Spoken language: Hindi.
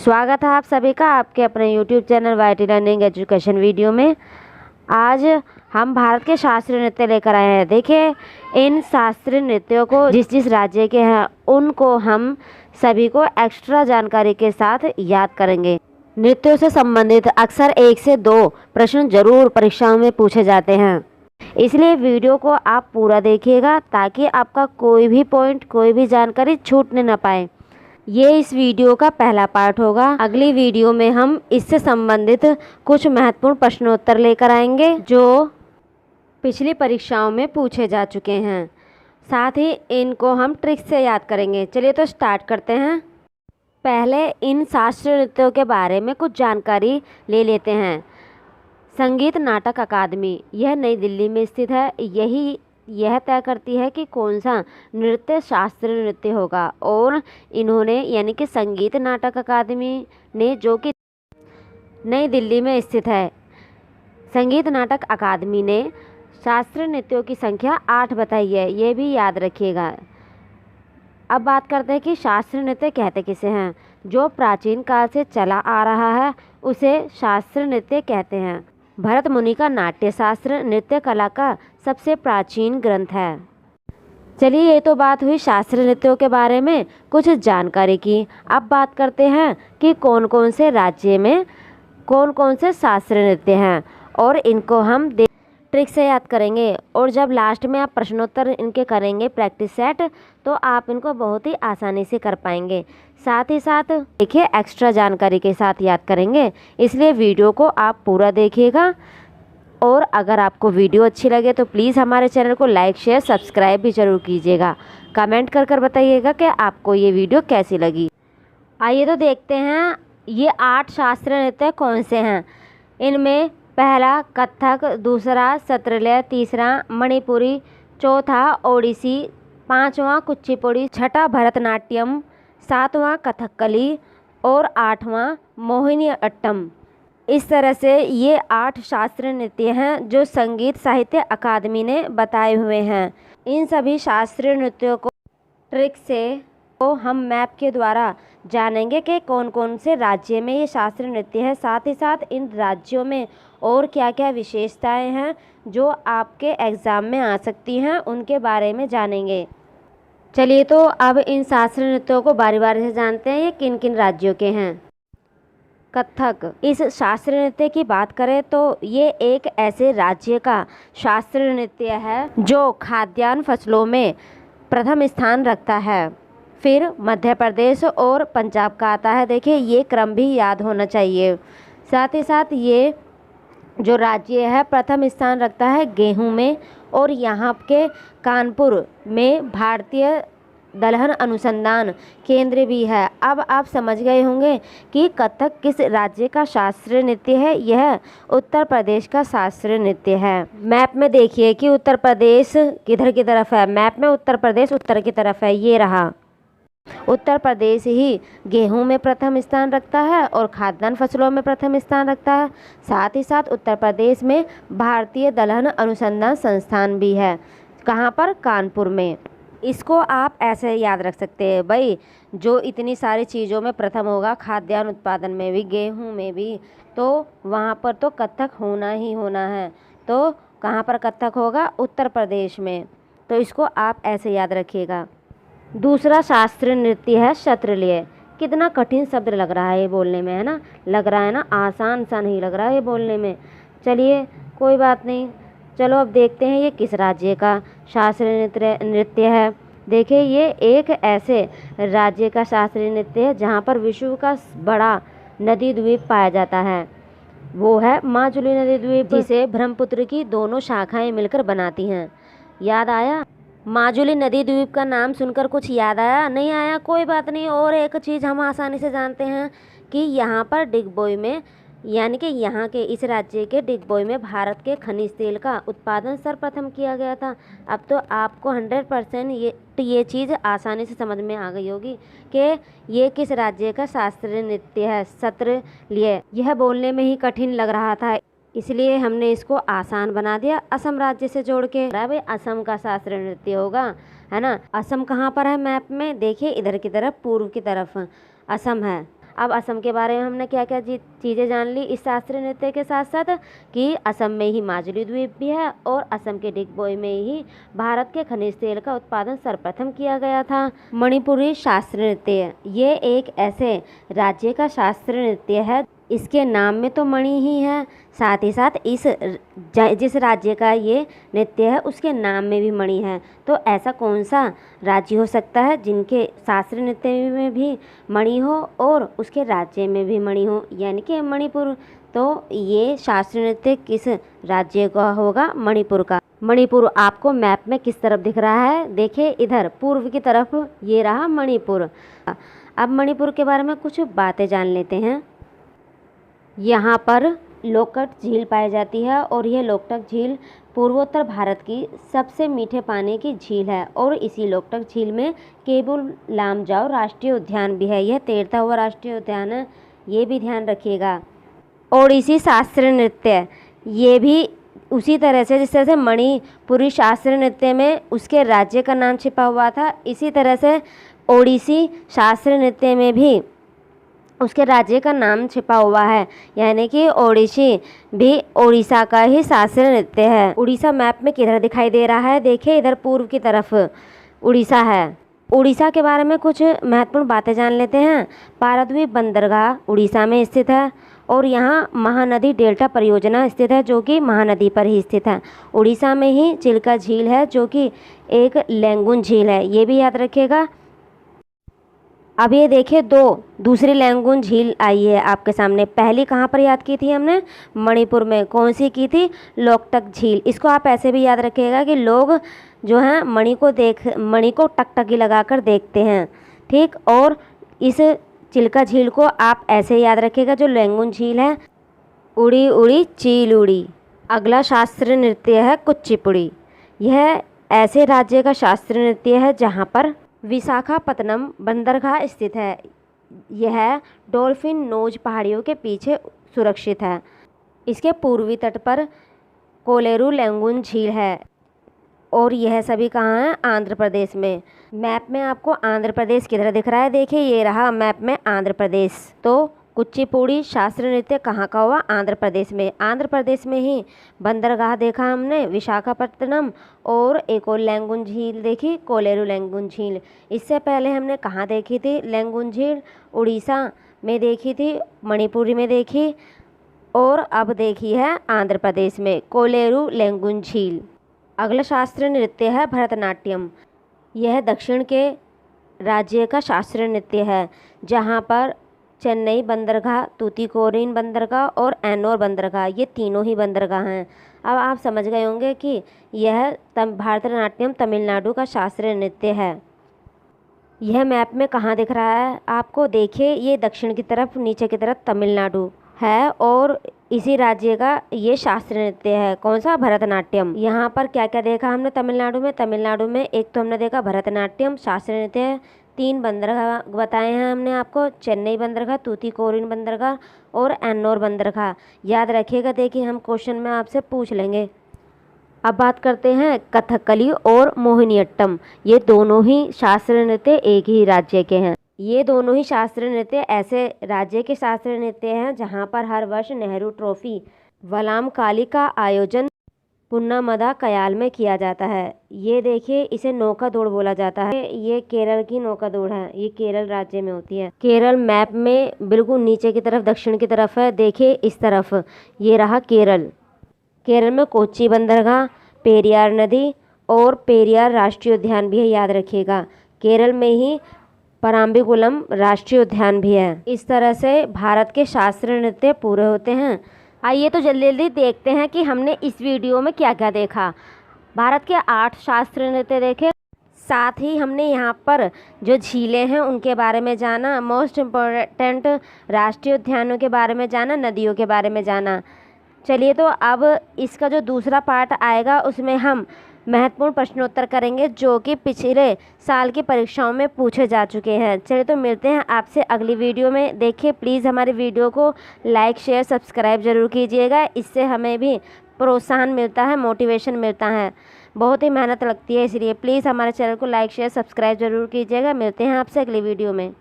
स्वागत है आप सभी का आपके अपने YouTube channel YT learning education video में। आज हम भारत के शास्त्रीय नृत्य लेकर आए हैं। देखिए, इन शास्त्रीय नृत्यों को जिस जिस राज्य के हैं उनको हम सभी को एक्स्ट्रा जानकारी के साथ याद करेंगे। नृत्यों से संबंधित अक्सर 1 से 2 प्रश्न जरूर परीक्षाओं में पूछे जाते हैं, इसलिए वीडियो को आप पूरा देखिएगा ताकि आपका कोई भी पॉइंट, कोई भी जानकारी छूटने न पाए। ये इस वीडियो का पहला पार्ट होगा। अगली वीडियो में हम इससे संबंधित कुछ महत्वपूर्ण प्रश्नोत्तर लेकर आएंगे जो पिछली परीक्षाओं में पूछे जा चुके हैं। साथ ही इनको हम ट्रिक से याद करेंगे। चलिए तो स्टार्ट करते हैं। पहले इन शास्त्रीय नृत्यों के बारे में कुछ जानकारी ले लेते हैं। संगीत नाटक अकादमी यह नई दिल्ली में स्थित है। यह तय करती है कि कौन सा नृत्य शास्त्रीय नृत्य होगा और इन्होंने यानी कि संगीत नाटक अकादमी ने, जो कि नई दिल्ली में स्थित है, संगीत नाटक अकादमी ने शास्त्रीय नृत्यों की संख्या 8 बताई है। ये भी याद रखिएगा। अब बात करते हैं कि शास्त्रीय नृत्य कहते किसे हैं। जो प्राचीन काल से चला आ रहा है उसे शास्त्रीय नृत्य कहते हैं। भरत मुनि का नाट्य शास्त्र नृत्य कला का सबसे प्राचीन ग्रंथ है। चलिए, ये तो बात हुई शास्त्रीय नृत्यों के बारे में कुछ जानकारी की। अब बात करते हैं कि कौन कौन से राज्य में कौन कौन से शास्त्रीय नृत्य हैं और इनको हम ट्रिक से याद करेंगे। और जब लास्ट में आप प्रश्नोत्तर इनके करेंगे प्रैक्टिस सेट, तो आप इनको बहुत ही आसानी से कर पाएंगे। साथ ही साथ देखिए, एक्स्ट्रा जानकारी के साथ याद करेंगे, इसलिए वीडियो को आप पूरा देखिएगा। और अगर आपको वीडियो अच्छी लगे तो प्लीज़ हमारे चैनल को लाइक, शेयर, सब्सक्राइब भी ज़रूर कीजिएगा। कमेंट कर बताइएगा कि आपको ये वीडियो कैसी लगी। आइए तो देखते हैं ये 8 शास्त्रीय नृत्य कौन से हैं। इनमें पहला कथक, दूसरा सत्रलय, तीसरा मणिपुरी, चौथा ओडिसी, 5वां कुचिपुड़ी, 6ठा भरतनाट्यम, 7वां कथकली और 8वां मोहिनीअट्टम। इस तरह से ये 8 शास्त्रीय नृत्य हैं जो संगीत साहित्य अकादमी ने बताए हुए हैं। इन सभी शास्त्रीय नृत्यों को ट्रिक से हम मैप के द्वारा जानेंगे कि कौन कौन से राज्य में ये शास्त्रीय नृत्य है। साथ ही साथ इन राज्यों में और क्या क्या विशेषताएं हैं जो आपके एग्ज़ाम में आ सकती हैं, उनके बारे में जानेंगे। चलिए तो अब इन शास्त्रीय नृत्यों को बारी बारी से जानते हैं ये किन किन राज्यों के हैं। कथक, इस शास्त्रीय नृत्य की बात करें तो ये एक ऐसे राज्य का शास्त्रीय नृत्य है जो खाद्यान्न फसलों में प्रथम स्थान रखता है। फिर मध्य प्रदेश और पंजाब का आता है। देखिए, ये क्रम भी याद होना चाहिए। साथ ही साथ ये जो राज्य है प्रथम स्थान रखता है गेहूं में, और यहाँ के कानपुर में भारतीय दलहन अनुसंधान केंद्र भी है। अब आप समझ गए होंगे कि कथक किस राज्य का शास्त्रीय नृत्य है। यह उत्तर प्रदेश का शास्त्रीय नृत्य है। मैप में देखिए कि उत्तर प्रदेश किधर की तरफ है। मैप में उत्तर प्रदेश उत्तर की तरफ है, ये रहा। उत्तर प्रदेश ही गेहूं में प्रथम स्थान रखता है और खाद्यान्न फसलों में प्रथम स्थान रखता है। साथ ही साथ उत्तर प्रदेश में भारतीय दलहन अनुसंधान संस्थान भी है। कहाँ पर? कानपुर में। इसको आप ऐसे याद रख सकते हैं भाई, जो इतनी सारी चीज़ों में प्रथम होगा, खाद्यान्न उत्पादन में भी, गेहूं में भी, तो वहाँ पर तो कथक होना ही होना है। तो कहाँ पर कथक होगा? उत्तर प्रदेश में। तो इसको आप ऐसे याद रखिएगा। दूसरा शास्त्रीय नृत्य है सत्रलेय। कितना कठिन शब्द लग रहा है ये बोलने में, है ना? लग रहा है ना? आसान सा नहीं लग रहा है ये बोलने में। चलिए, कोई बात नहीं। चलो अब देखते हैं ये किस राज्य का शास्त्रीय नृत्य है। देखिए, ये एक ऐसे राज्य का शास्त्रीय नृत्य है जहाँ पर विश्व का बड़ा नदी द्वीप पाया जाता है। वो है माजुली नदी द्वीप, जिसे ब्रह्मपुत्र की दोनों शाखाएं मिलकर बनाती हैं। याद आया? माजुली नदी द्वीप का नाम सुनकर कुछ याद आया? नहीं आया? कोई बात नहीं। और एक चीज़ हम आसानी से जानते हैं कि यहाँ पर डिगबोई में, यानी कि यहाँ के इस राज्य के डिगबोई में भारत के खनिज तेल का उत्पादन सर्वप्रथम किया गया था। अब तो आपको 100% ये चीज़ आसानी से समझ में आ गई होगी कि ये किस राज्य का शास्त्रीय नृत्य है, सत्रलेय। यह बोलने में ही कठिन लग रहा था, इसलिए हमने इसको आसान बना दिया असम राज्य से जोड़ के। भाई, असम का शास्त्रीय नृत्य होगा, है ना? असम कहाँ पर है मैप में? देखिए, इधर की तरफ, पूर्व की तरफ असम है। अब असम के बारे में हमने क्या क्या चीज़ें जान ली इस शास्त्रीय नृत्य के साथ साथ, कि असम में ही माजुली द्वीप भी है और असम के डिगबोई में ही भारत के खनिज तेल का उत्पादन सर्वप्रथम किया गया था। मणिपुरी शास्त्रीय नृत्य, ये एक ऐसे राज्य का शास्त्रीय नृत्य है, इसके नाम में तो मणि ही है, साथ ही साथ जिस राज्य का ये नृत्य है उसके नाम में भी मणि है। तो ऐसा कौन सा राज्य हो सकता है जिनके शास्त्रीय नृत्य में भी मणि हो और उसके राज्य में भी मणि हो, यानी कि मणिपुर। तो ये शास्त्रीय नृत्य किस राज्य का होगा? मणिपुर का। मणिपुर आपको मैप में किस तरफ दिख रहा है? देखिए इधर पूर्व की तरफ ये रहा मणिपुर। अब मणिपुर के बारे में कुछ बातें जान लेते हैं। यहाँ पर लोकटक झील पाई जाती है और यह लोकटक झील पूर्वोत्तर भारत की सबसे मीठे पानी की झील है और इसी लोकटक झील में केबुल लामजाओ राष्ट्रीय उद्यान भी है। यह तैरता हुआ राष्ट्रीय उद्यान है, ये भी ध्यान रखिएगा। ओडिसी शास्त्रीय नृत्य, ये भी उसी तरह से जिस तरह से मणिपुरी शास्त्रीय नृत्य में उसके राज्य का नाम छिपा हुआ था, इसी तरह से ओडिसी शास्त्रीय नृत्य में भी उसके राज्य का नाम छिपा हुआ है, यानी कि ओडिसी भी उड़ीसा का ही शास्त्रीय नृत्य है। उड़ीसा मैप में किधर दिखाई दे रहा है? देखिए इधर पूर्व की तरफ उड़ीसा है। उड़ीसा के बारे में कुछ महत्वपूर्ण बातें जान लेते हैं। पाराद्वीप बंदरगाह उड़ीसा में स्थित है और यहाँ महानदी डेल्टा परियोजना स्थित है जो कि महानदी पर ही स्थित है। उड़ीसा में ही चिल्का झील है जो कि एक लैंगून झील है, ये भी याद रखिएगा। अब ये देखिए दूसरी लैंगून झील आई है आपके सामने। पहली कहाँ पर याद की थी हमने? मणिपुर में। कौन सी की थी? लोकटक झील। इसको आप ऐसे भी याद रखिएगा कि लोग जो हैं मणि को टकटकी लगाकर देखते हैं, ठीक। और इस चिल्का झील को आप ऐसे याद रखिएगा, जो लैंगून झील है, उड़ी उड़ी चील उड़ी। अगला शास्त्रीय नृत्य है कुचिपुड़ी। यह ऐसे राज्य का शास्त्रीय नृत्य है जहाँ पर विशाखापत्तनम बंदरगाह स्थित है। यह डॉल्फिन नोज पहाड़ियों के पीछे सुरक्षित है। इसके पूर्वी तट पर कोलेरू लैंगून झील है और यह सभी कहाँ हैं? आंध्र प्रदेश में। मैप में आपको आंध्र प्रदेश किधर दिख रहा है? देखिए ये रहा मैप में आंध्र प्रदेश। तो कुचिपुड़ी शास्त्रीय नृत्य कहाँ का हुआ? आंध्र प्रदेश में। आंध्र प्रदेश में ही बंदरगाह देखा हमने विशाखापत्तनम, और एक और लैंगून झील देखी, कोलेरू लैंगून झील। इससे पहले हमने कहाँ देखी थी लैंगून झील? उड़ीसा में देखी थी, मणिपुर में देखी, और अब देखी है आंध्र प्रदेश में कोलेरू लैंगून झील। अगला शास्त्रीय नृत्य है भरतनाट्यम। यह दक्षिण के राज्य का शास्त्रीय नृत्य है जहाँ पर चेन्नई बंदरगाह, तूतीकोरिन बंदरगाह और एन्नोर बंदरगाह, ये तीनों ही बंदरगाह हैं। अब आप समझ गए होंगे कि यह भरतनाट्यम तमिलनाडु का शास्त्रीय नृत्य है। यह मैप में कहाँ दिख रहा है आपको? देखिए ये दक्षिण की तरफ नीचे की तरफ तमिलनाडु है और इसी राज्य का ये शास्त्रीय नृत्य है। कौन सा? भरतनाट्यम। यहाँ पर क्या क्या देखा हमने तमिलनाडु में? तमिलनाडु में एक तो हमने देखा भरतनाट्यम शास्त्रीय नृत्य, 3 बंदरगाह बताए हैं हमने आपको, चेन्नई बंदरगाह, तूतीकोरिन बंदरगाह और एन्नोर बंदरगाह। याद रखिएगा, देखिए हम क्वेश्चन में आपसे पूछ लेंगे। अब बात करते हैं कथकली और मोहिनीअट्टम। ये दोनों ही शास्त्रीय नृत्य एक ही राज्य के हैं। ये दोनों ही शास्त्रीय नृत्य ऐसे राज्य के शास्त्रीय नृत्य हैं जहाँ पर हर वर्ष नेहरू ट्रॉफी वलामकाली का आयोजन पुन्नामदा कयाल में किया जाता है। ये देखिए इसे नौका दौड़ बोला जाता है। ये केरल की नौका दौड़ है, ये केरल राज्य में होती है। केरल मैप में बिल्कुल नीचे की तरफ दक्षिण की तरफ है, देखिए इस तरफ, ये रहा केरल। केरल में कोच्चि बंदरगाह, पेरियार नदी और पेरियार राष्ट्रीय उद्यान भी है, याद रखिएगा। केरल में ही पराम्बिकुलम राष्ट्रीय उद्यान भी है। इस तरह से भारत के शास्त्रीय नृत्य पूरे होते हैं। आइए तो जल्दी जल्दी देखते हैं कि हमने इस वीडियो में क्या क्या देखा। भारत के 8 शास्त्रीय नृत्य देखे, साथ ही हमने यहाँ पर जो झीलें हैं उनके बारे में जाना, मोस्ट इम्पोर्टेंट राष्ट्रीय उद्यानों के बारे में जाना, नदियों के बारे में जाना। चलिए तो अब इसका जो दूसरा पार्ट आएगा उसमें हम महत्वपूर्ण प्रश्नोत्तर करेंगे जो कि पिछले साल की परीक्षाओं में पूछे जा चुके हैं। चलिए तो मिलते हैं आपसे अगली वीडियो में। देखिए प्लीज़ हमारे वीडियो को लाइक शेयर सब्सक्राइब ज़रूर कीजिएगा, इससे हमें भी प्रोत्साहन मिलता है, मोटिवेशन मिलता है। बहुत ही मेहनत लगती है, इसलिए प्लीज़ हमारे चैनल को लाइक शेयर सब्सक्राइब ज़रूर कीजिएगा। मिलते हैं आपसे अगली वीडियो में।